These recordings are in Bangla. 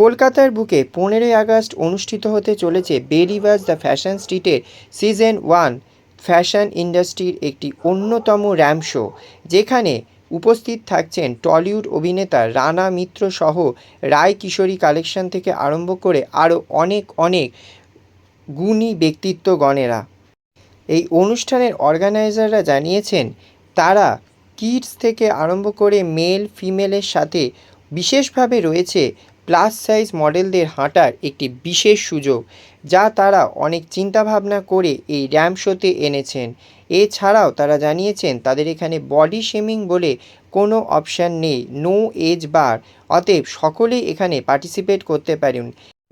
কলকাতার বুকে 15ই আগস্ট অনুষ্ঠিত হতে চলেছে বেলিভার্স দ্য ফ্যাশন স্ট্রিটের সিজন 1 ফ্যাশন ইন্ডাস্ট্রির একটি অন্যতম র্যাম্প শো, যেখানে উপস্থিত থাকছেন টলিউড অভিনেতা রানা মিত্র সহ রায় কিশোরী কালেকশন থেকে আরম্ভ করে আরও অনেক অনেক গুণী ব্যক্তিত্বগণেরা। এই অনুষ্ঠানের অর্গানাইজাররা জানিয়েছেন, তারা কিডস থেকে আরম্ভ করে মেল ফিমেলের সাথে বিশেষভাবে রয়েছে প্লাস সাইজ মডেলদের হাঁটার একটি বিশেষ সুযোগ, যা তারা অনেক চিন্তাভাবনা করে এই র্যাম্প শোতে এনেছেন। এছাড়াও তারা জানিয়েছেন, তাদের এখানে বডি শেমিং বলে কোনো অপশান নেই, নো এজ বার, অতএব সকলেই এখানে পার্টিসিপেট করতে পারেন।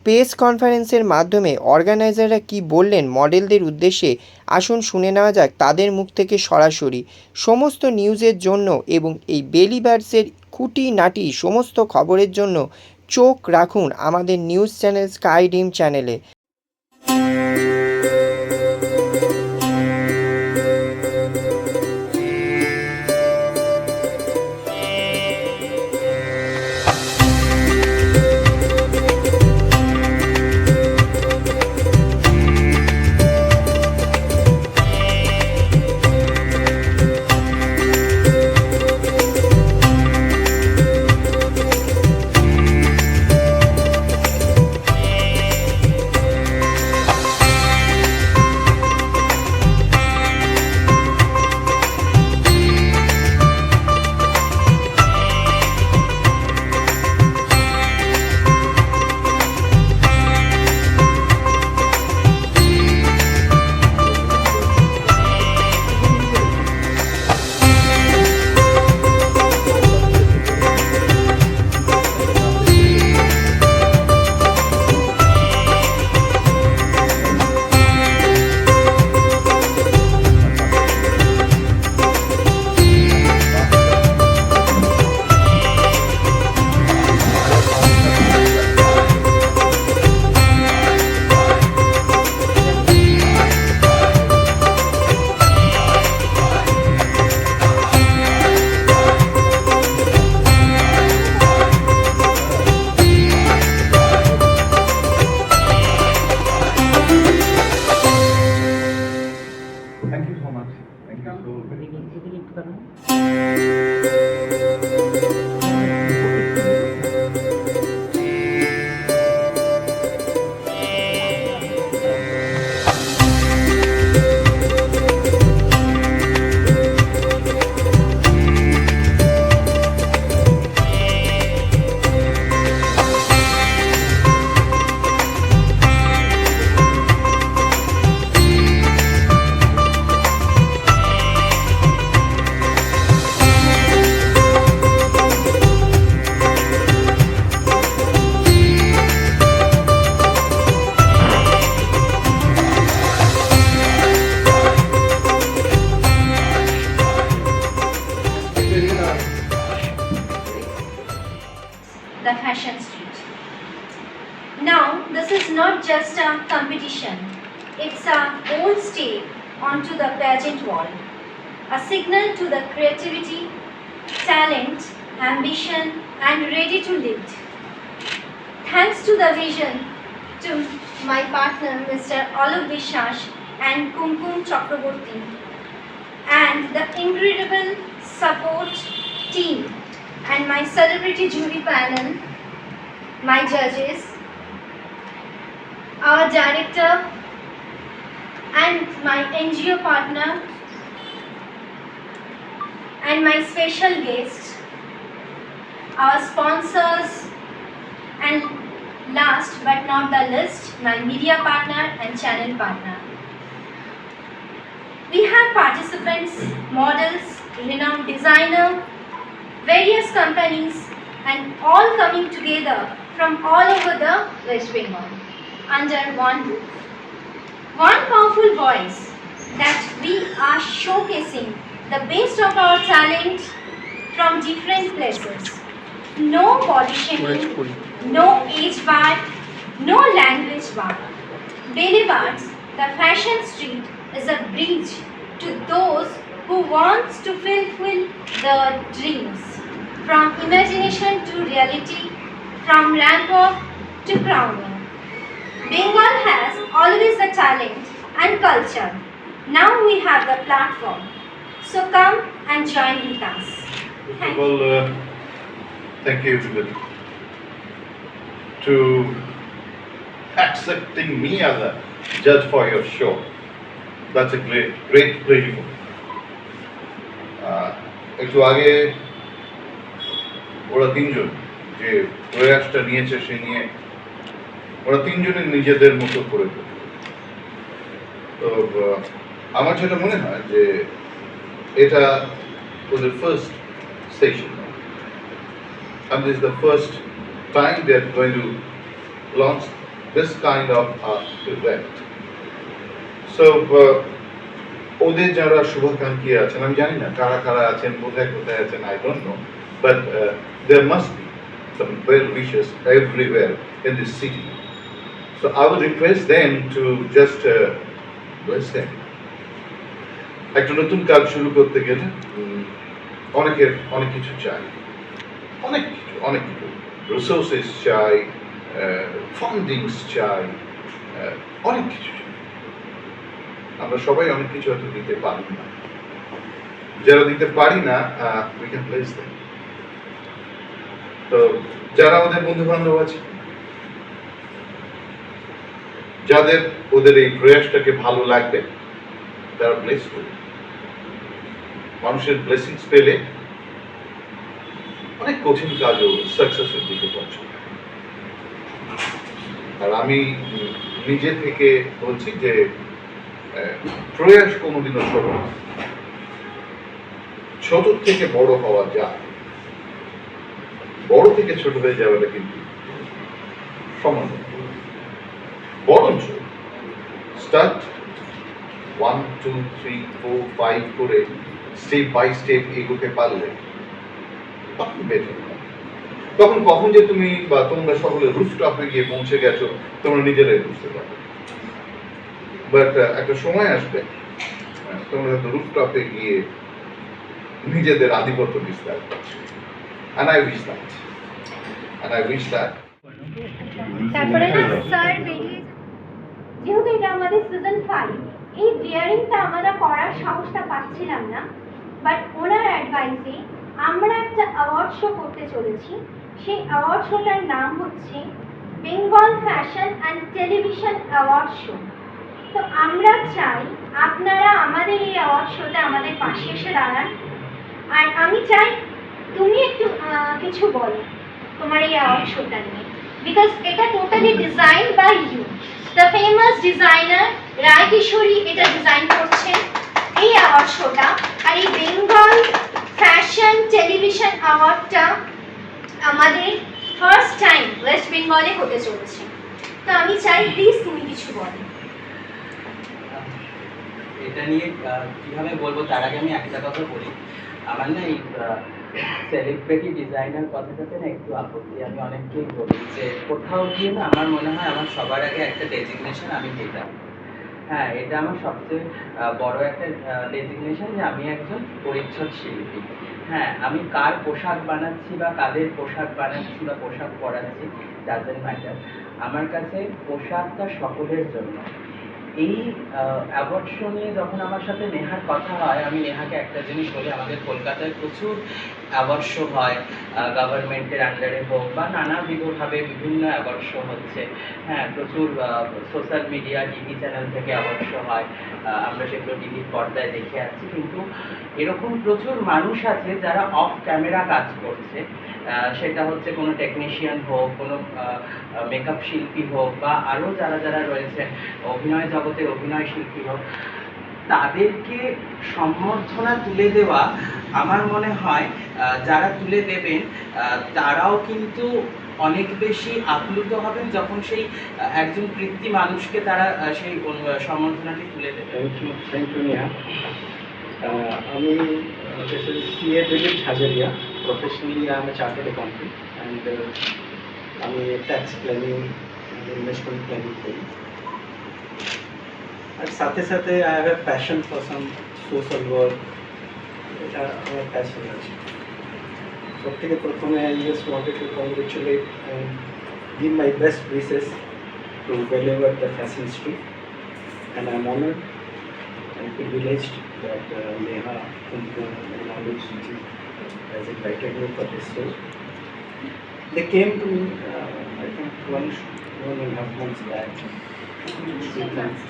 প্রেস কনফারেন্সের মাধ্যমে অর্গানাইজাররা কি বললেন মডেলদের উদ্দেশ্যে, আসুন শুনে নেওয়া যাক তাদের মুখ থেকে সরাসরি। সমস্ত নিউজের জন্য এবং এই বেলিভার্সের খুঁটিনাটি সমস্ত খবরের জন্য চোখ রাখুন আমাদের নিউজ চ্যানেল স্কাই ড্রিম চ্যানেলে। Thank you so much. Thank you so much. The fashion street. Now, this is not just a competition, it's a bold step onto the pageant wall, a signal to the creativity, talent, ambition, and ready to lead. Thanks to the vision to my partner Mr. Alok Biswas and Kumkum Chakraborty, and the incredible support team and my celebrity jury panel, my judges, our director and my NGO partner, and my special guests, our sponsors, and last but not the least, my media partner and channel partner. We have participants, models, renowned designer, various companies, and all coming together from all over the West Bengal under one roof. One powerful voice that we are showcasing the best of our talent from different places. No body shaming, no age bar, no language bar. Believers, the fashion street is a bridge to those who wants to fulfill their dreams. From imagination to reality, from ramp walk to crown me. Bengal has always the talent and culture. Now we have the platform. So come and join with us. Thank you. Well, thank you everybody to accepting me as a judge for your show. That's a great pleasure for me. একটু আগে ওরা তিনজন যে প্রয়াসটা নিয়েছে সে নিয়ে ওরা তিনজনের নিজেদের মতো করে ফেলেছে। তো আমার যেটা মনে হয় যে এটা ওদের first session and this is the first time they are going to launch this kind of event. So ওদের যারা শুভাকাঙ্ক্ষী আছেন আমি জানি না কারা কারা আছেন কোথায় কোথায় আছেন I don't know, but there must be some well wishes everywhere in this city. So I would request them to just bless them. একটা নতুন কাজ শুরু করতে গেলে অনেকের অনেক কিছু চাই, অনেক কিছু রিসোর্সেস চাই, ফান্ডিংস চাই, অনেক কিছু চাই। আমরা সবাই অনেক কিছু হয়তো দিতে পারি না, যারা দিতে পারি না we can bless them. তো যারা ওদের বন্ধু বান্ধব আছে যাদের ওদের এই প্রয়াসটাকে ভালো লাগবে তারা ব্লেস করবে। মানুষের ব্লেসিংস পেলে অনেক কঠিন কাজও সাকসেসের দিকে পৌঁছায়। আর আমি নিজে থেকে বলছি যে প্রয়াস কোনোদিনও ছোট না, ছোট থেকে বড় হওয়া যায়, বড় থেকে ছোট হয়ে যাওয়াটা কিন্তু সমান। বরঞ্চ স্টার্ট 1 2 3 4 5 করে স্টেপ বাই স্টেপ এগোতে পারলে তখন বেটার। তখন কখন যে তুমি বা তোমরা সকলে রুফটপে গিয়ে পৌঁছে গেছো তোমরা নিজেরাই বুঝতে পারবে। বাট একটা সময় আসবে তোমরা হয়তো রুফটপে গিয়ে নিজেদের আধিপত্য বিস্তার করছো। And I wish that. তারপরে না স্যার বেরিয়ে যেহেতু এটা আমাদের সিজন 5 এই ডিয়ারিংটা আমরা করার সাহসটা পাচ্ছিলাম না, বাট ওনার অ্যাডভাইসে আমরা একটা অ্যাওয়ার্ড শো করতে চলেছি। সেই অ্যাওয়ার্ড শোটার নাম হচ্ছে Bengal fashion and television award show. তো আমরা চাই আপনারা আমাদের এই অ্যাওয়ার্ড শোতে আমাদের পাশে এসে দাঁড়ান। আর আমি চাই তুমি একটু কিছু বলো তোমার এই অ্যাওয়ার্ড শোটা নিয়ে, বিকজ এটা totally design by you, the famous designer Rai Kishori এটা ডিজাইন করছেন এই অ্যাওয়ার্ড শোটা। আর এই বেঙ্গল ফ্যাশন টেলিভিশন অ্যাওয়ার্ডটা আমাদের ফার্স্ট টাইম ওয়েস্ট বেঙ্গলে হতে চলেছে। তো আমি চাই প্লিজ তুমি কিছু বলো। এটা নিয়ে কীভাবে বলবো তার আগে আমি একটা কথা বলি। আমার না এই সেলিব্রিটি ডিজাইনার কথাটাতে না একটু আপত্তি। আমি অনেককেই বলি যে কোথাও গিয়ে না আমার মনে হয় আমার সবার আগে একটা ডেজিগনেশন আমি পেতাম। হ্যাঁ, এটা আমার সবচেয়ে বড় একটা ডেজিগনেশন যে আমি একজন পরিচ্ছদ শিল্পী। হ্যাঁ, আমি কার পোশাক বানাচ্ছি বা কাদের পোশাক বানাচ্ছি বা পোশাক পরাচ্ছি ডাজেন্ট ম্যাটার, আমার কাছে পোশাকটা সকলের জন্য। এই অ্যাওয়ার্ড শো নিয়ে যখন আমার সাথে নেহার কথা হয়, আমি নেহাকে একটা জিনিস বলি, আমাদের কলকাতায় প্রচুর অ্যাওয়ার্ড শো হয়, গভর্নমেন্টের আন্ডারে হোক বা নানাবিধভাবে বিভিন্ন অ্যাওয়ার্ড শো হচ্ছে। হ্যাঁ, প্রচুর সোশ্যাল মিডিয়া টিভি চ্যানেল থেকে অ্যাওয়ার্ড শো হয়, আমরা সেগুলো টিভির পর্দায় দেখে আসছি। কিন্তু এরকম প্রচুর মানুষ আছে যারা অফ ক্যামেরা কাজ করছে, সেটা হচ্ছে কোনো টেকনিশিয়ান হোক, কোনো মেকআপ শিল্পী হোক বা আরও যারা যারা রয়েছেন অভিনয় জগতে অভিনয় শিল্পী হোক, তাদেরকে সম্বর্ধনা তুলে দেওয়া আমার মনে হয় যারা তুলে দেবেন তারাও কিন্তু অনেক বেশি আপ্লুত হবেন যখন সেই একজন কৃত্রিম মানুষকে তারা সেই সম্বর্ধনাটি তুলে দেবে। Thank you Neha. আমি this is CA Dilip Hajaria. Professionally, I am a chartered accountant and আমি ট্যাক্স প্ল্যানিং ইনভেস্টমেন্ট প্ল্যানিং করি। আর সাথে সাথে I have a passion for some social work, এটা আমার প্যাশন আছে। সব থেকে প্রথমে I just wanted to congratulate give my best wishes to deliver the fashion street, and I'm honored and privileged that Neha Kumkum and Alok Suji has invited me for this show. They came to me, I think, 1.5 months back. 2 months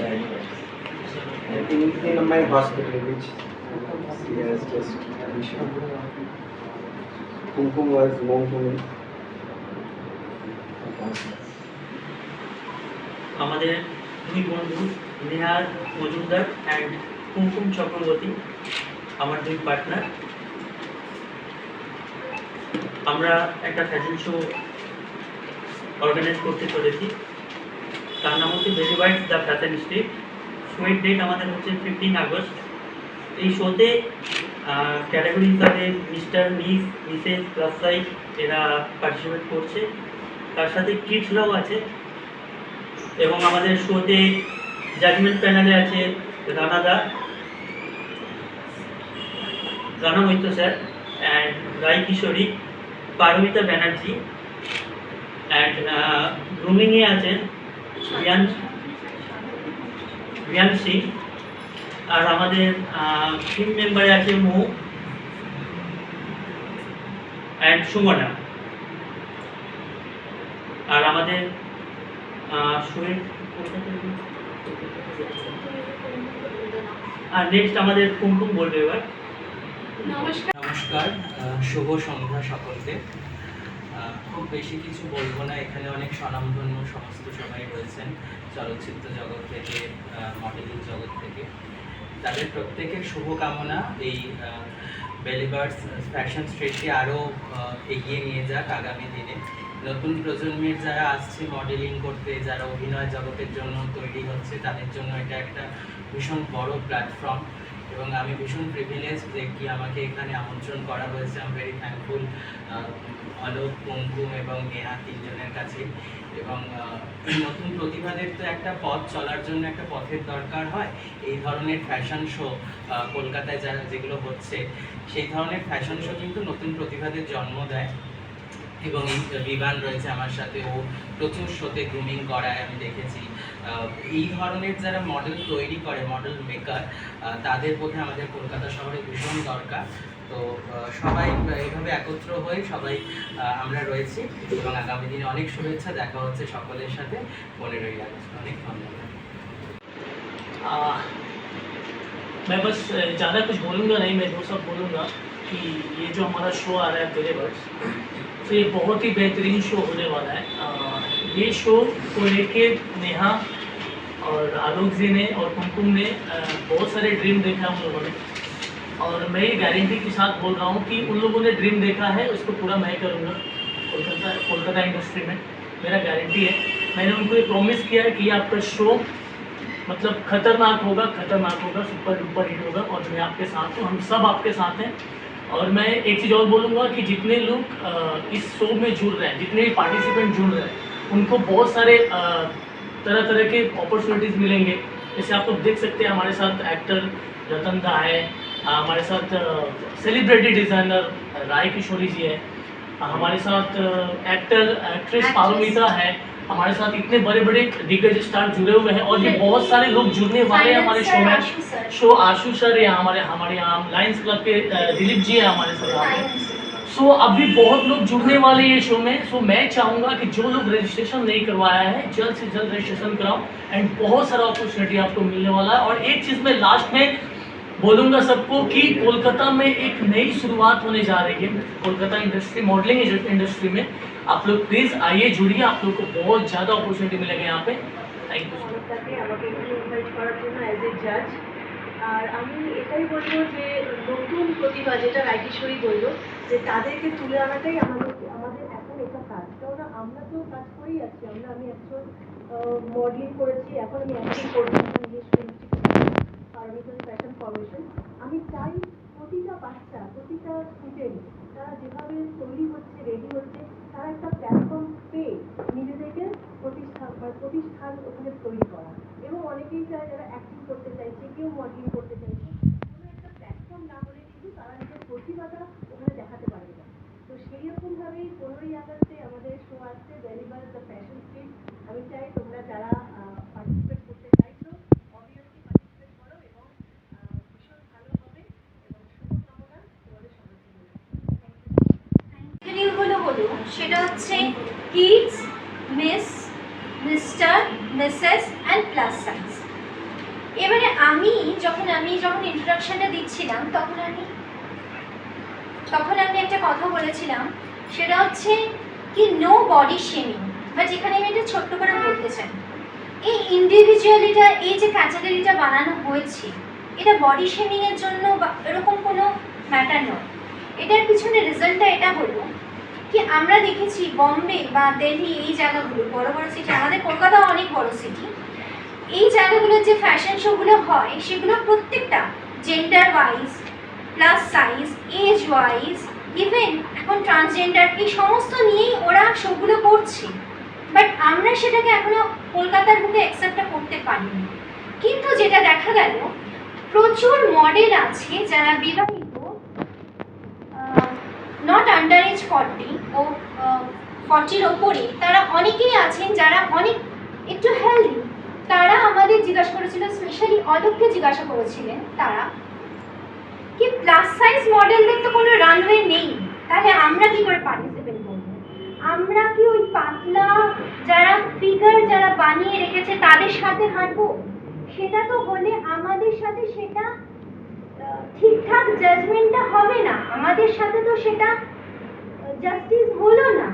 back. In my hospital, which she has just mentioned. Kumkum was known to me. আমাদের দুই বন্ধু নেহার মজুমদার অ্যান্ড কুমকুম চক্রবর্তী আমার দুই পার্টনার। আমরা একটা ফ্যাশন শো অর্গানাইজ করতে চলেছি, তার নাম হচ্ছে বেলি বাইটস দ্য ফ্যাশন স্ট্রিট। শোয়ের ডেট আমাদের হচ্ছে 15 আগস্ট। এই শোতে ক্যাটাগরি হিসাবে mister, miss, Mrs, plus size এরা পার্টিসিপেট করছে, তার সাথে কিডসরাও আছে। এবং আমাদের শোতে জাজমেন্ট প্যানেলে আছে Rana Maitra sir and Rai Kishori, Paramita Banerjee, and গ্রুমিংয়ে আছেন রিয়ান সিং, আর আমাদের টিম মেম্বারে আছে মৌ অ্যান্ড সুমনা। আর আমাদের আর নেক্সট আমাদের কুমকুম বলবে এবার। নমস্কার, শুভ সন্ধ্যা সকলকে। খুব বেশি কিছু বলবো না, এখানে অনেক স্বনামধন্য সমস্ত সবাই রয়েছেন চলচ্চিত্র জগৎ থেকে, মডেলিং জগৎ থেকে। তাদের প্রত্যেকের শুভকামনা এই বেলি বার্ডস ফ্যাশন স্ট্রিটকে আরও এগিয়ে নিয়ে যাক আগামী দিনে। নতুন প্রজন্মের যারা আসছে মডেলিং করতে, যারা অভিনয় জগতের জন্য তৈরি হচ্ছে, তাদের জন্য এটা একটা ভীষণ বড় প্ল্যাটফর্ম এবং আমি ভীষণ প্রিভিলেজ যে কি আমাকে এখানে আমন্ত্রণ করা হয়েছে। আমি ভেরি থ্যাঙ্কফুল অলোক, কুমকুম এবং নেহা তিনজনের কাছে। এবং নতুন প্রতিভাদের তো একটা পথ চলার জন্য একটা পথের দরকার হয়। এই ধরনের ফ্যাশন শো কলকাতায় যেগুলো হচ্ছে, সেই ধরনের ফ্যাশন শো কিন্তু নতুন প্রতিভাদের জন্ম দেয়। এবং বিমান রয়েছে আমার সাথে, ও প্রচুর শোতে গ্রুমিং করায় আমি দেখেছি। এই ধরনের যারা মডেল তৈরি করে, মডেল মেকার, তাদের বোধে আমাদের কলকাতা শহরে ভীষণ দরকার। তো সবাই এইভাবে একত্র হয়ে সবাই আমরা রয়েছি এবং আগামী দিনে অনেক শুভেচ্ছা, দেখা হচ্ছে সকলের সাথে 15ই আগস্ট। অনেক ধন্যবাদ। मैं बस ज़्यादा कुछ बोलूँगा नहीं, मैं वो सब बोलूँगा कि ये जो हमारा शो आ रहा है बेली बर्ड्स, तो ये बहुत ही बेहतरीन शो होने वाला है। ये शो को लेके नेहा और आलोक जी ने और कुमकुम ने बहुत सारे ड्रीम देखा उन लोगों ने, और मैं ये गारंटी के साथ बोल रहा हूँ कि उन लोगों ने ड्रीम देखा है उसको पूरा मैं करूँगा कोलकाता इंडस्ट्री में, मेरा गारंटी है। मैंने उनको ये प्रॉमिस किया है कि आपका शो मतलब खतरनाक होगा, सुपर डुपर हिट होगा, और मैं आपके साथ हूँ, हम सब आपके साथ हैं। और मैं एक चीज़ और बोलूँगा कि जितने लोग इस शो में जुड़ रहे हैं, जितने भी पार्टिसिपेंट जुड़ रहे हैं, उनको बहुत सारे तरह तरह के अपॉर्चुनिटीज़ मिलेंगे। जैसे आप लोग देख सकते हैं हमारे साथ एक्टर रतन दा है, हमारे साथ सेलिब्रिटी डिज़ाइनर राय किशोरी जी है, हमारे साथ एक्ट्रेस पारमिता है, हमारे साथ इतने बड़े बड़े दिग्गज स्टार जुड़े हुए हैं, और ये बहुत सारे लोग जुड़ने वाले हैं हमारे शो में। आशु सर है हमारे यहाँ, लायंस क्लब के दिलीप जी है हमारे साथ यहाँ पे। सो अभी बहुत लोग जुड़ने वाले हैं ये शो में। सो मैं चाहूँगा कि जो लोग रजिस्ट्रेशन नहीं करवाया है, जल्द से जल्द रजिस्ट्रेशन कराओ, एंड बहुत सारा अपॉर्चुनिटी आपको मिलने वाला है। और एक चीज़ मैं लास्ट में बोलूँगा सबको कि कोलकाता में एक नई शुरुआत होने जा रही है, कोलकाता इंडस्ट्री, मॉडलिंग इंडस्ट्री में। आप लोग प्लीज़ आइए, जुड़िए, आप लोग को बहुत ज़्यादा अपॉर्चुनिटी मिलेगा यहाँ पे। Thank you. আমাকে এখানে ইনভাইট করার জন্য অ্যাজ এ জাজ। আর আমি এটাই বলবো যে নতুন প্রতিভা, যেটা রায়কিশোরী বললো, যে তাদেরকে তুলে আনাটাই আমাদের এখন এটা কাজ। কেননা আমরা তো কাজ করেই আছি, আমি একজন মডেলিং করেছি, এখন আমি অ্যাক্টিং করছি, আর আমি তো ফ্যাশন ফরমেশন। আমি চাই প্রতিটা বাচ্চা, প্রতিটা স্টুডেন্ট, তারা যেভাবে তৈরি হচ্ছে, রেডি হচ্ছে, তারা একটা প্ল্যাটফর্ম পেয়ে নিজেদেরকে প্রতিষ্ঠান ওখানে তৈরি করা। এবং অনেকেই চায় যারা অ্যাক্টিং করতে চাইছে, কেউ মডেলিং করতে চাইছে, কোনো একটা প্ল্যাটফর্ম না হলে কিন্তু তারা নিজের প্রতিভাটা ওখানে দেখাতে পারবে না। তো তো সেই রকমভাবেই 15ই আগস্টে আমাদের শো আসছে ডেলিভার দ্য ফ্যাশন স্ট্রিট। আমি চাই তোমরা যারা পার্টিসিপেট করতে চাইছো অবভিয়াসলি পার্টিসিপেট করো এবং ভীষণ ভালো হবে এবং শুভকামনা তোমাদের সবার জন্য। ক্যাটাগরিগুলো হলো সেটা হচ্ছে kids, miss, mister, Mrs and plus size. এবারে আমি যখন ইন্ট্রোডাকশনটা দিচ্ছিলাম তখন আমি একটা কথা বলেছিলাম, সেটা হচ্ছে কি নো বডি শেমিং। বাট এখানে আমি একটা ছোট্ট করে বলতে চাই, এই ইন্ডিভিজুয়ালিটা, এই যে ক্যাটাগরিটা বানানো হয়েছে, এটা বডি শেমিংয়ের জন্য বা এরকম কোনো ম্যাটার নয়। এটার পিছনে রেজাল্টটা এটা হলো কি আমরা দেখেছি বম্বে বা দিল্লি, এই জায়গাগুলো বড় বড় সিটি, আমাদের কলকাতাও অনেক বড় সিটি, এই জায়গাগুলোর যে ফ্যাশন শোগুলো হয় সেগুলো প্রত্যেকটা gender wise, plus size, age wise, even এখন ট্রান্সজেন্ডার, এই সমস্ত নিয়েই ওরা শোগুলো করছে। বাট আমরা সেটাকে এখনো কলকাতার বুকে অ্যাকসেপ্টটা করতে পারিনি। কিন্তু যেটা দেখা গেল, প্রচুর মডেল আছে যারা বিবাহিত, নট আন্ডার এজ 40 ও 40-র ওপরে, তারা অনেকেই আছেন যারা অনেক একটু হেলদি। তারা আমাদের জিজ্ঞাসা করেছিল, স্পেশালি অলোককে জিজ্ঞাসা করেছিলেন তারা, কি প্লাস সাইজ মডেলদের তো কোনো রানওয়ে নেই, তাহলে আমরা কি করে পার্টিসিপেট করব? আমরা কি ওই পাতলা যারা ফিগার যারা বানিয়ে রেখেছে তাদের সাথে হাঁটবো? সেটা তো হলে আমাদের সাথে সেটা ঠিকঠাক জাজমেন্টটা হবে না, আমাদের সাথে তো সেটা জাস্টিস হলো না।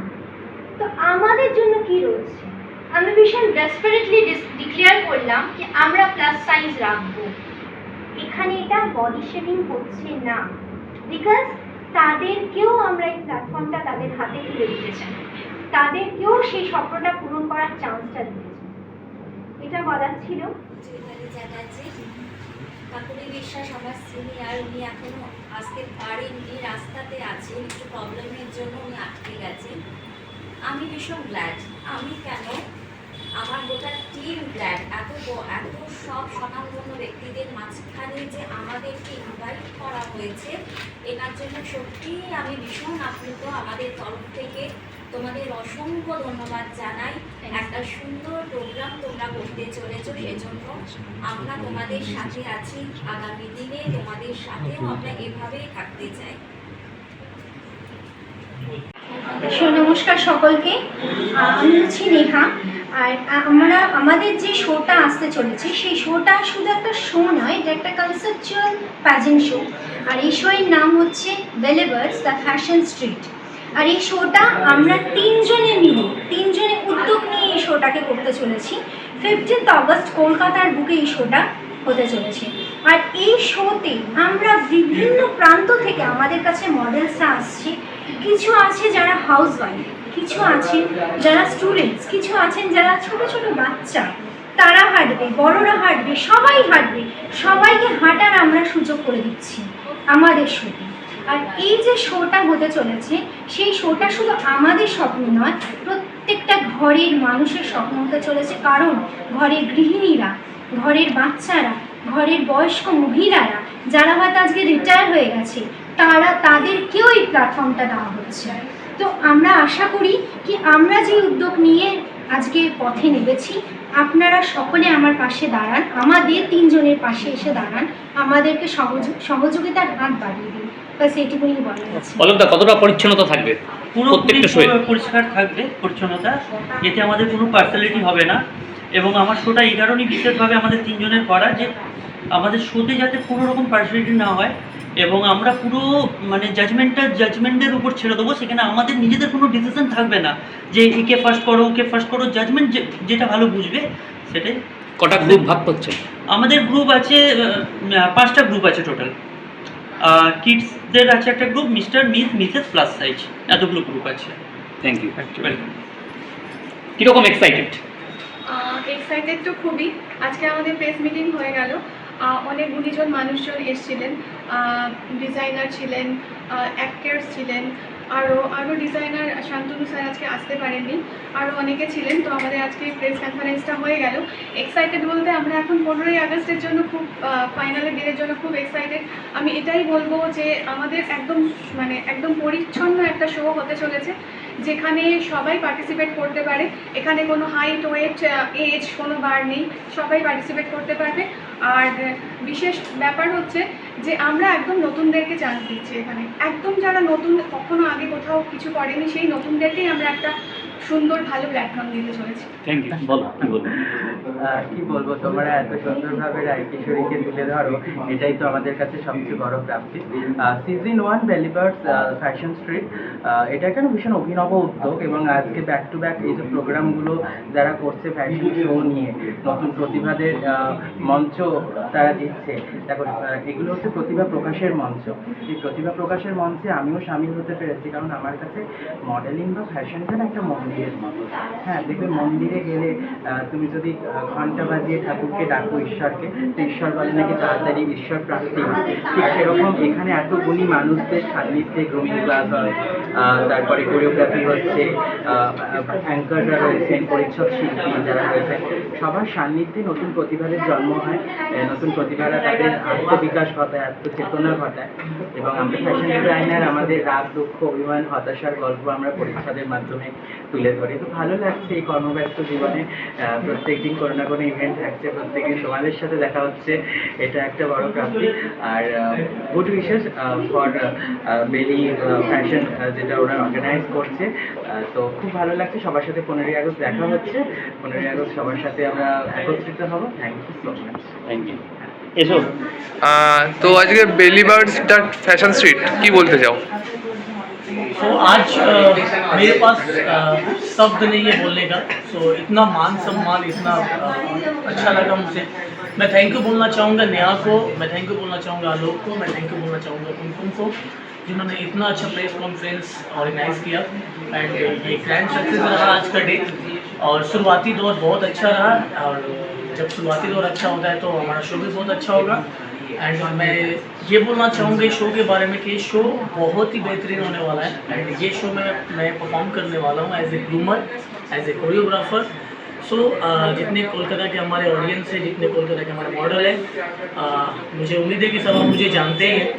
তো আমাদের জন্য কি রয়েছে? আমি ভীষণ ডেসপারেটলি ডিক্লেয়ার করলাম যে আমরা প্লাস সাইজ রাখবো। এখানে এটা বডি শেমিং হচ্ছে না, বিকজ তাদেরকেও আমরা এই প্ল্যাটফর্মটা তাদের হাতে তুলে দিতে চাই, তাদেরকেও সেই স্বপ্নটা পূরণ করার চান্সটা দিতে চাই। এটা বলার ছিল। কাকুলি বিশ্বাস আমার সিনিয়র, উনি এখনো আসতে পারেননি, রাস্তাতে আছেন, একটু প্রবলেমের জন্য উনি আটকে গেছেন। আমি ভীষণ গ্ল্যাড, আমি কেন আমার গোটা টিম গ্ল্যাড, এত সব স্বনামধন্য ব্যক্তিদের মাঝখানে যে আমাদেরকে ইনভাইট করা হয়েছে, এটার জন্য সত্যিই আমি ভীষণ আপ্লুত। আমাদের তরফ থেকে তোমাদের অসংখ্য ধন্যবাদ জানাই। একটা সুন্দর প্রোগ্রাম তোমরা করতে চলেছো, সেজন্য আমরা তোমাদের সাথে আছি। আগামী দিনে তোমাদের সাথেও আমরা এভাবেই থাকতে চাই। নমস্কার সকলকে, আমি হচ্ছি নেহা। আর আমাদের যে শোটা আসতে চলেছে, সেই শোটা শুধু একটা শো নয়, এটা একটা কনসেপচুয়াল প্যাজেন্ট শো। আর এই শোয়ের নাম হচ্ছে বেলিভার্স দ্য ফ্যাশন স্ট্রিট। আর এই শোটা আমরা তিনজনে উদ্যোগ নিয়ে এই শোটাকে করতে চলেছি। 15th অগস্ট কলকাতার বুকে এই শোটা হতে চলেছে। আর এই শোতে আমরা বিভিন্ন প্রান্ত থেকে আমাদের কাছে মডেলসরা আসছে। কিছু আছে যারা হাউসওয়াইফ, কিছু আছেন যারা স্টুডেন্টস, কিছু আছেন যারা ছোট ছোট বাচ্চা, তারা হাঁটবে, বড়রা হাঁটবে, সবাই হাঁটবে, সবাইকে হাঁটার আমরা সুযোগ করে দিচ্ছি আমাদের শোতে। আর এই যে শোটা হতে চলেছে, সেই শোটা শুধু আমাদের স্বপ্ন নয়, প্রত্যেকটা ঘরের মানুষের স্বপ্ন হতে চলেছে। কারণ ঘরের গৃহিণীরা, ঘরের বাচ্চারা, ঘরের বয়স্ক মহিলারা যারা হয়তো আজকে রিটায়ার হয়ে গেছে, তাদেরকেও এই প্ল্যাটফর্মটা দেওয়া হচ্ছে। তো আমরা আশা করি কি আমরা যে উদ্যোগ নিয়ে আজকে পথে নেমেছি, আপনারা সকলে আমার পাশে দাঁড়ান, আমাদের তিনজনের পাশে এসে দাঁড়ান, আমাদেরকে সহযোগিতার হাত বাড়িয়ে দিন। ব্যাস এইটুকুনি বলার আছে। অলকদা, কতটা পরিচ্ছন্নতা থাকবে? পুরোপুরি পরিষ্কার থাকবে পরিচ্ছন্নতা, এতে আমাদের কোনো পার্সোনালিটি হবে না। এবং আমার শোটা এই কারণেই বিশেষভাবে আমাদের তিনজনের করা, যে আমাদের শোতে যাতে কোনো রকম পার্সোনালিটি না হয় এবং আমরা পুরো মানে জাজমেন্টের উপর ছেড়ে দেবো। সেখানে আমাদের নিজেদের কোনো ডিসিশন থাকবে না যে একে ফার্স্ট করো, ওকে ফার্স্ট করো। জাজমেন্ট যেটা ভালো বুঝবে সেটাই। কটা গ্রুপ ভাগ করছে? আমাদের গ্রুপ আছে 5টা গ্রুপ আছে টোটাল। কিডসদের আছে একটা group, mister, miss, Mrs, plus size, এতগুলো গ্রুপ আছে। Thank you. ওয়েলকাম। কীরকম এক্সাইটেড? এক্সাইটেড তো খুবই। আজকে আমাদের প্রেস মিটিং হয়ে গেল, অনেক গুণীজন মানুষজন এসেছিলেন, ডিজাইনার ছিলেন, অ্যাক্টার্স ছিলেন, আরও ডিজাইনার শান্তনু স্যার আজকে আসতে পারেননি, আরও অনেকে ছিলেন। তো আমাদের আজকে প্রেস কনফারেন্সটা হয়ে গেল। এক্সাইটেড বলতে আমরা এখন 15ই আগস্টের জন্য খুব ফাইনালের দিনের জন্য খুব এক্সাইটেড। আমি এটাই বলবো যে আমাদের একদম পরিচ্ছন্ন একটা শো হতে চলেছে, যেখানে সবাই পার্টিসিপেট করতে পারে। এখানে কোনো হাইট, ওয়েট, এজ কোনো বার নেই, সবাই পার্টিসিপেট করতে পারবে। আর বিশেষ ব্যাপার হচ্ছে যে আমরা একদম নতুনদেরকে চান্স দিচ্ছি এখানে, একদম যারা নতুন, কখনো আগে কোথাও কিছু করেনি, সেই নতুনদেরকেই আমরা একটা সুন্দর ভালো প্ল্যাটফর্ম দিতে চলেছি। Thank you. বলো কি বলবো? কি বলবো, তোমরা এত সুন্দরভাবে রায়কিশোরীকে তুলে ধরো, এটাই তো আমাদের কাছে সবচেয়ে বড় প্রাপ্তি। সিজন 1 বেলিবার্ডস ফ্যাশন স্ট্রিট, এটা একটা ভীষণ অভিনব উদ্যোগ, এবং আজকে ব্যাক টু ব্যাক এই যে প্রোগ্রামগুলো যারা করছে ফ্যাশন শো নিয়ে, নতুন প্রতিভাদের মঞ্চ তারা দিচ্ছে। দেখো, এগুলো হচ্ছে প্রতিভা প্রকাশের মঞ্চ। এই প্রতিভা প্রকাশের মঞ্চে আমিও সামিল হতে পেরেছি, কারণ আমার কাছে মডেলিং বা ফ্যাশন যেন একটা মন্দিরের মতো। হ্যাঁ, দেখবে মন্দিরে গেলে তুমি যদি ঘন্টা বাজিয়ে ঠাকুরকে ডাকো ঈশ্বরকে, তো ঈশ্বর বলে নাকি তাড়াতাড়ি ঈশ্বর প্রাপ্তি হয়। ঠিক সেরকম এখানে এত গুণী মানুষদের সান্নিধ্যে গ্রুমিং ক্লাস হয়, তারপরে কোরিওগ্রাফি হচ্ছে, অ্যাঙ্কাররা রয়েছেন, পরিচ্ছদ শিল্পী যারা রয়েছেন, সবার সান্নিধ্যে নতুন প্রতিভাদের জন্ম হয়, নতুন প্রতিভারা তাদের আত্মবিকাশ ঘটায়, আত্মচেতনা ঘটায়। এবং আমরা ফ্যাশন ডিজাইনার আমাদের রাগ, দুঃখ, অভিমান, হতাশার গল্প আমরা পরিচ্ছদের মাধ্যমে তুলে ধরি। তো ভালো লাগছে এই কর্মব্যস্ত জীবনে প্রত্যেকদিন কোনো না কোনো ইভেন্ট থাকছে, প্রত্যেকদিন তোমাদের সাথে দেখা হচ্ছে, এটা একটা বড় প্রাপ্তি। আর গুড উইশেস ফর বেলি ফ্যাশন, যেটা ওরা অর্গানাইজ করছে। তো খুব ভালো লাগছে, সবার সাথে 15ই আগস্ট দেখা হচ্ছে। 15ই আগস্ট সবার সাথে আমরা একত্রিত হব। Thank you so much. Thank you. এসো। তো আজকে বেলিবার্ডস ফ্যাশন স্ট্রিট কি বলতে চাও? तो आज मेरे पास शब्द नहीं है बोलने का। सो इतना मान सम्मान, इतना अच्छा लगा मुझे। मैं थैंक यू बोलना चाहूँगा नेहा को, मैं थैंक यू बोलना चाहूँगा आलोक को, मैं थैंक यू बोलना चाहूँगा कुमकुम को, जिन्होंने इतना अच्छा प्रेस कॉन्फ्रेंस ऑर्गेनाइज किया। एंड ये ग्रैंड सक्सेस रहा आज का डे, और शुरुआती दौर बहुत अच्छा रहा। और जब शुरुआती दौर अच्छा होता है तो हमारा शो भी बहुत अच्छा होगा। एंड मैं ये बोलना चाहूँगा इस शो के बारे में कि ये शो बहुत ही बेहतरीन होने वाला है। एंड ये शो में मैं परफॉर्म करने वाला हूँ as a groomer, as a choreographer. So जितने कोलकाता के हमारे ऑडियंस है, जितने कोलकाता के हमारे मॉडल हैं, मुझे उम्मीद है कि सब आप मुझे जानते ही हैं।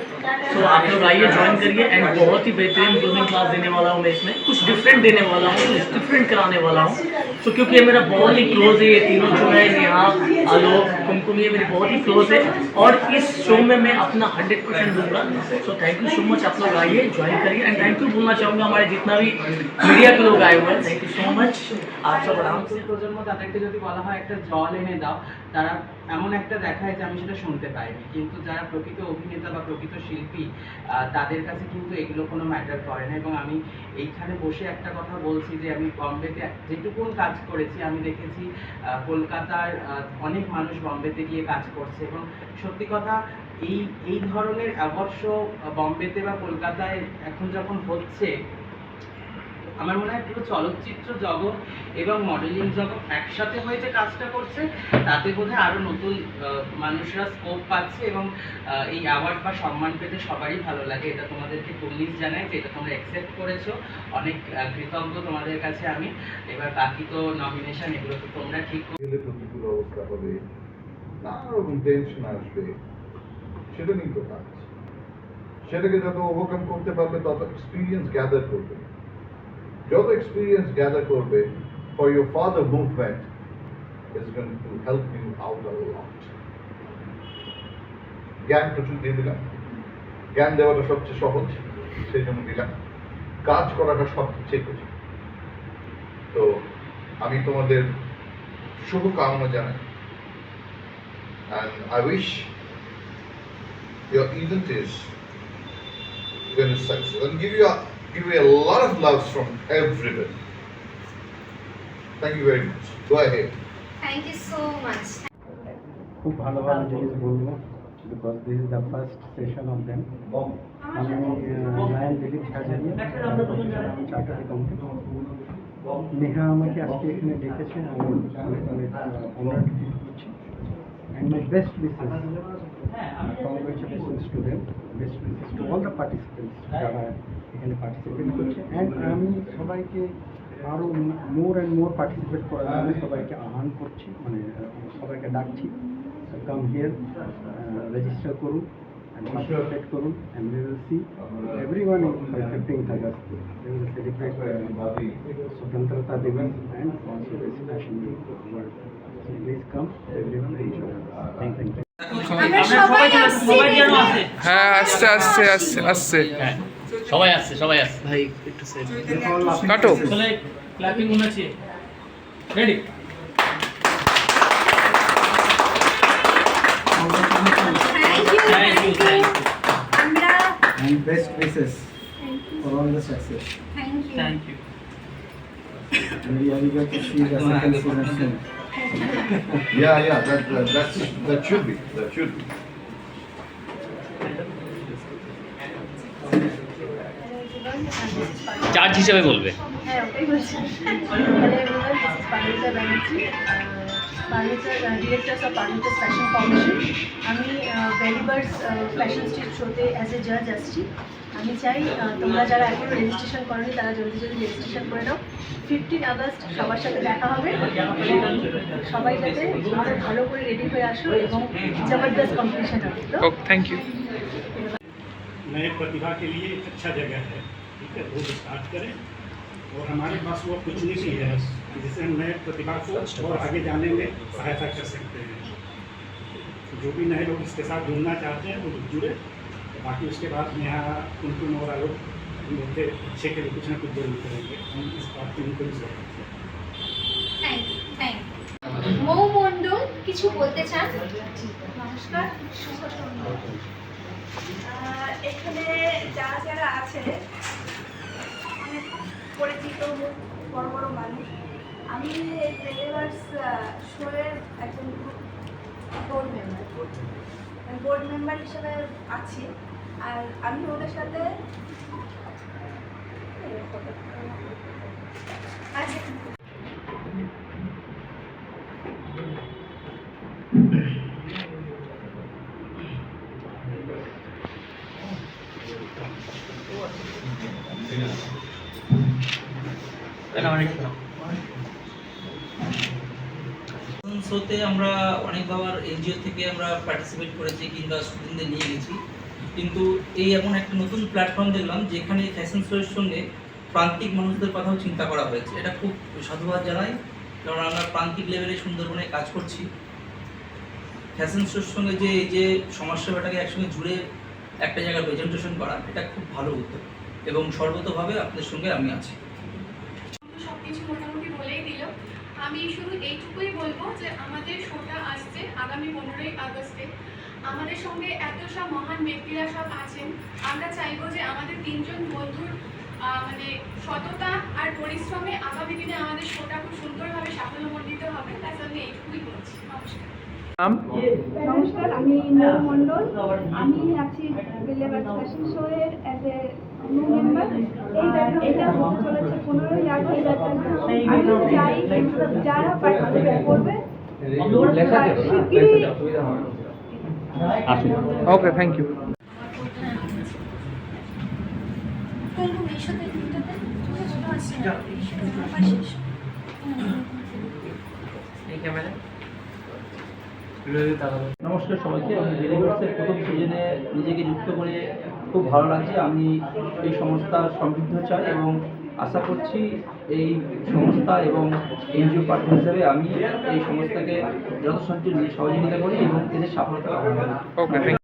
सो आप लोग आइए, ज्वाइन करिए। एंड बहुत ही बेहतरीन ग्रूमिंग क्लास देने वाला हूँ मैं इसमें, कुछ डिफरेंट देने वाला हूँ, कुछ डिफरेंट कराने वाला हूँ। सो क्योंकि ये मेरा बहुत ही क्लोज है, ये तीनों जो है नेहा, आलोक, कुमकुम, ये मेरी बहुत ही क्लोज है। और इस शो में मैं अपना 100% दूंगा। So thank you so much, आप लोग आइए, ज्वाइन करिए। एंड थैंक यू बोलना चाहूँगा हमारे जितना भी मीडिया के लोग आए हुए हैं, थैंक यू सो मच। आप सब आराम से। প্রজন্ম তাদেরকে যদি বলা হয় একটা জল এনে দাও, তারা এমন একটা দেখায় যে আমি সেটা শুনতে পাইনি। কিন্তু যারা প্রকৃত অভিনেতা বা প্রকৃত শিল্পী, তাদের কাছে কিন্তু এগুলো কোনো ম্যাটার করে না। এবং আমি এইখানে বসে একটা কথা বলছি যে আমি বম্বেতে যেটুকুন কাজ করেছি, আমি দেখেছি কলকাতার অনেক মানুষ বম্বেতে গিয়ে কাজ করছে। এবং সত্যি কথা, এই ধরনের অ্যাওয়ার্ড শো বম্বেতে বা কলকাতায় এখন যখন হচ্ছে, আমার মনে হয় পুরো চলচ্চিত্র জগৎ এবং মডেলিং জগৎ একসাথে হয়ে যে কাজটা করছে, তাতে বোধহয় আরও নতুন মানুষরা স্কোপ পাচ্ছে। এবং এই অ্যাওয়ার্ড বা সম্মান পেতে সবারই ভালো লাগে। এটা তোমাদেরকে পুলিশ জানাই যে এটা তোমরা অ্যাকসেপ্ট করেছো, অনেক কৃতজ্ঞ তোমাদের কাছে আমি। এবার বাকি তো নমিনেশন, এগুলো তো তোমরা ঠিক গেলে প্রতিকূল অবস্থা হবে, নানা রকম টেনশন আসবে, সেটা নিয়ে তো কাজ। সেটাকে যত ওভারকাম করতে পারবে, তত এক্সপিরিয়েন্স গ্যাদার করবে। যত এক্সপিরিয়েন্স গ্যাদার করবে, for your further movement is going to help you out a lot. জ্ঞান প্রচুর দিয়ে দিলাম, জ্ঞান দেওয়াটা সবচেয়ে সহজ, সেই জন্য দিলাম। কাজ করাটা সবচেয়ে কঠিন। তো আমি তোমাদের শুভকামনা জানাই, and I wish your event is going to succeed and give you a lot of loves from everybody. Thank you very much. Go ahead. Thank you so much. খুব ভালো ভালো জিনিস বলবো, because this is the first session of them. আমি নায়ন দিলীপ সাজারিয়া, আমি চার্টার্ড অ্যাকাউন্টেন্ট। নেহা আমাকে আজকে এখানে ডেকেছে, আমি অনার্ড ফিল করছি। And my best wishes Congratulations to them, best wishes to all the participants যারা এখানে পার্টিসিপেট করছে। অ্যান্ড আমি সবাইকে আরও মোর অ্যান্ড মোর পার্টিসিপেট করার জন্য সবাইকে আহ্বান করছি, মানে সবাইকে ডাকছি, কাম হিয়ার, রেজিস্টার করুন and participate করুন, and we will see everyone in 15th August. We will celebrate Swatantrata Divas and also this Fashion Week World. So please come everyone and join us. Thank you. আমরা সবাই আসছি। সবাই যেন আসে। হ্যাঁ আসছে আসছে আসছে আসছে হ্যাঁ সবাই আসছে সবাই আসছে কাটো चले क्लैपिंग होना चाहिए रेडी Thank you. আমরা And best wishes for all the success. thank you. Thank you And we are eager to see the second season soon. Yeah, that should be. Charge হিসেবে বলবে হ্যাঁ ওটাই বলছি। Hello everyone, this is Paromita Banerjee, director of Paromita's fashion foundation. আমি বেলিবার্স ফ্যাশন স্ট্রিট শোতে অ্যাজ এ জাজ আসছি। আমি চাই তোমরা যারা এখনও রেজিস্ট্রেশন করোনি তারা জলদি রেজিস্ট্রেশন করে নাও। 15 আগস্ট সবার সাথে দেখা হবে এবং সবাই যাতে আরও ভালো করে রেডি হয়ে আসো এবং জবরদস্ত কম্পিটিশন হবে। তো ওকে থ্যাংক ইউ नए प्रतिभा के लिए एक अच्छा जगह है, ठीक है, वो स्टार्ट करें। और हमारे पास वो अपॉर्चुनिटी है जिससे हम नए प्रतिभा को और आगे जाने में सहायता कर सकते हैं। जो भी नए लोग इसके साथ जुड़ना चाहते हैं वो जुड़े, बाकी उसके बाद यहाँ कुमकुम और आलोक मिलकर अच्छे के लिए कुछ ना कुछ जरूर करेंगे। हम इस बात की उनको भी जरूरत है। Thank you. মৌ মণ্ডল কিছু বলতে চান? নমস্কার, শুভ সন্ধ্যা। এখানে যারা যারা আছে অনেক পরিচিত মুখ, বড় বড় মানুষ। আমি এই বেলিভার্স শোয়ের একজন বোর্ড মেম্বার হিসেবে আছি। আর আমি ওদের সাথে শোতে আমরা অনেকবার এনজিও থেকে আমরা পার্টিসিপেট করেছি কিংবা স্টুডেন্টদের নিয়ে গেছি, কিন্তু এই এমন একটা নতুন প্ল্যাটফর্ম দেখলাম যেখানে ফ্যাশন শোয়ের সঙ্গে প্রান্তিক মানুষদের কথাও চিন্তা করা হয়েছে। এটা খুব সাধুবাদ জানাই, কারণ আমরা প্রান্তিক লেভেলে সুন্দরবনে কাজ করছি। ফ্যাশন শোর সঙ্গে যে সমাজসেবাটাকে একসঙ্গে জুড়ে একটা জায়গায় প্রেজেন্টেশন করা, এটা খুব ভালো উদ্যোগ এবং সর্বতোভাবে আপনাদের সঙ্গে আমি আছি। সব কিছু মোটামুটি বলেই দিল। আমি শুধু এইটুকুই বলবো যে আমাদের শোটা আসছে আগামী 15ই আগস্টে। আমাদের সঙ্গে এত সব মহান ব্যক্তিরা সব আছেন। আমরা চাইবো যে আমাদের তিনজন বন্ধুর মানে সততা আর পরিশ্রমে আগামী দিনে আমাদের শোটা খুব সুন্দরভাবে সাফল্যমণ্ডিত হবে। তার জন্য এইটুকুই বলছি। নমস্কার। নমস্কার, আমি মৌ মণ্ডল। আমি আছি বেলিভার্স ফ্যাশন শোয়ের অ্যাজ এ নিউ মেম্বার। এটা হতে চলেছে 15ই আগস্ট। আমি চাই যারা পার্টিসিপেট করবে শিগগিরই ওকে থ্যাংক ইউ কুমকুম এই সাথে দুটোতে ছোট আছে এই ক্যামেরা নমস্কার সবাইকে। আমি বেলিভার্সের প্রথম সিজনে নিজেকে যুক্ত করে খুব ভালো লাগছে। আমি এই সংস্থার সমৃদ্ধ চাই এবং আশা করছি এই সংস্থা এবং এনজিও পার্টনার হিসেবে আমি এই সংস্থাকে যথাসাধ্য সহযোগিতা করি এবং এদের সফলতা কামনা করি। Okay thank